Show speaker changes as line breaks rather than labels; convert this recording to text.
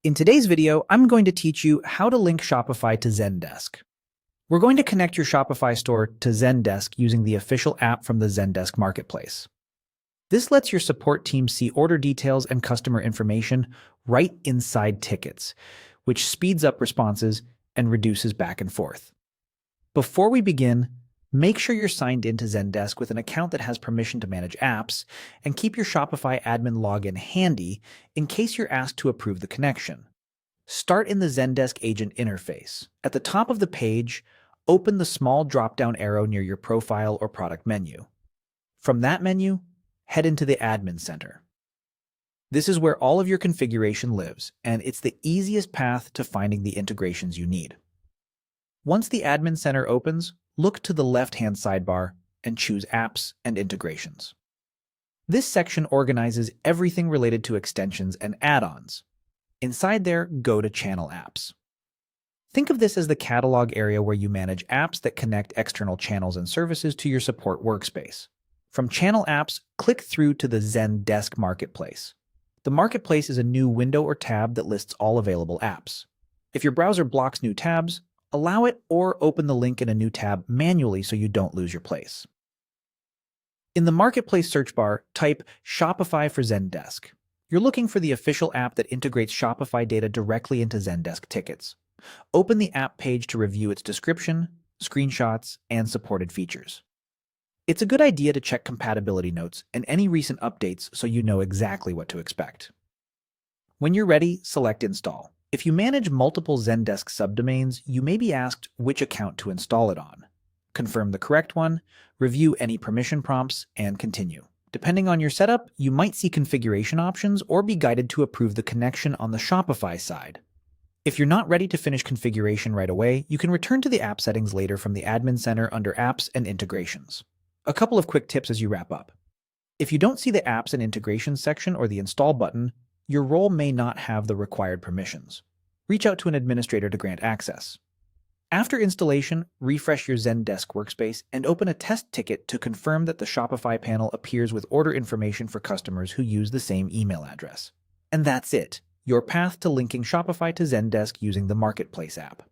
In today's video, I'm going to teach you how to link Shopify to Zendesk. We're going to connect your Shopify store to Zendesk using the official app from the Zendesk marketplace. This lets your support team see order details and customer information right inside tickets, which speeds up responses and reduces back and forth. Before we begin, make sure you're signed into Zendesk with an account that has permission to manage apps, and keep your Shopify admin login handy in case you're asked to approve the connection. Start in the Zendesk agent interface. At the top of the page, open the small drop-down arrow near your profile or product menu. From that menu, head into the Admin Center. This is where all of your configuration lives, and it's the easiest path to finding the integrations you need. Once the Admin Center opens, look to the left-hand sidebar and choose Apps and Integrations. This section organizes everything related to extensions and add-ons. Inside there, go to Channel Apps. Think of this as the catalog area where you manage apps that connect external channels and services to your support workspace. From Channel Apps, click through to the Zendesk Marketplace. The Marketplace is a new window or tab that lists all available apps. If your browser blocks new tabs, allow it or open the link in a new tab manually so you don't lose your place. In the Marketplace search bar, type Shopify for Zendesk. You're looking for the official app that integrates Shopify data directly into Zendesk tickets. Open the app page to review its description, screenshots, and supported features. It's a good idea to check compatibility notes and any recent updates so you know exactly what to expect. When you're ready, select Install. If you manage multiple Zendesk subdomains, you may be asked which account to install it on. Confirm the correct one, review any permission prompts, and continue. Depending on your setup, you might see configuration options or be guided to approve the connection on the Shopify side. If you're not ready to finish configuration right away, you can return to the app settings later from the Admin Center under Apps and Integrations. A couple of quick tips as you wrap up. If you don't see the Apps and Integrations section or the Install button, your role may not have the required permissions. Reach out to an administrator to grant access. After installation, refresh your Zendesk workspace and open a test ticket to confirm that the Shopify panel appears with order information for customers who use the same email address. And that's it, your path to linking Shopify to Zendesk using the Marketplace app.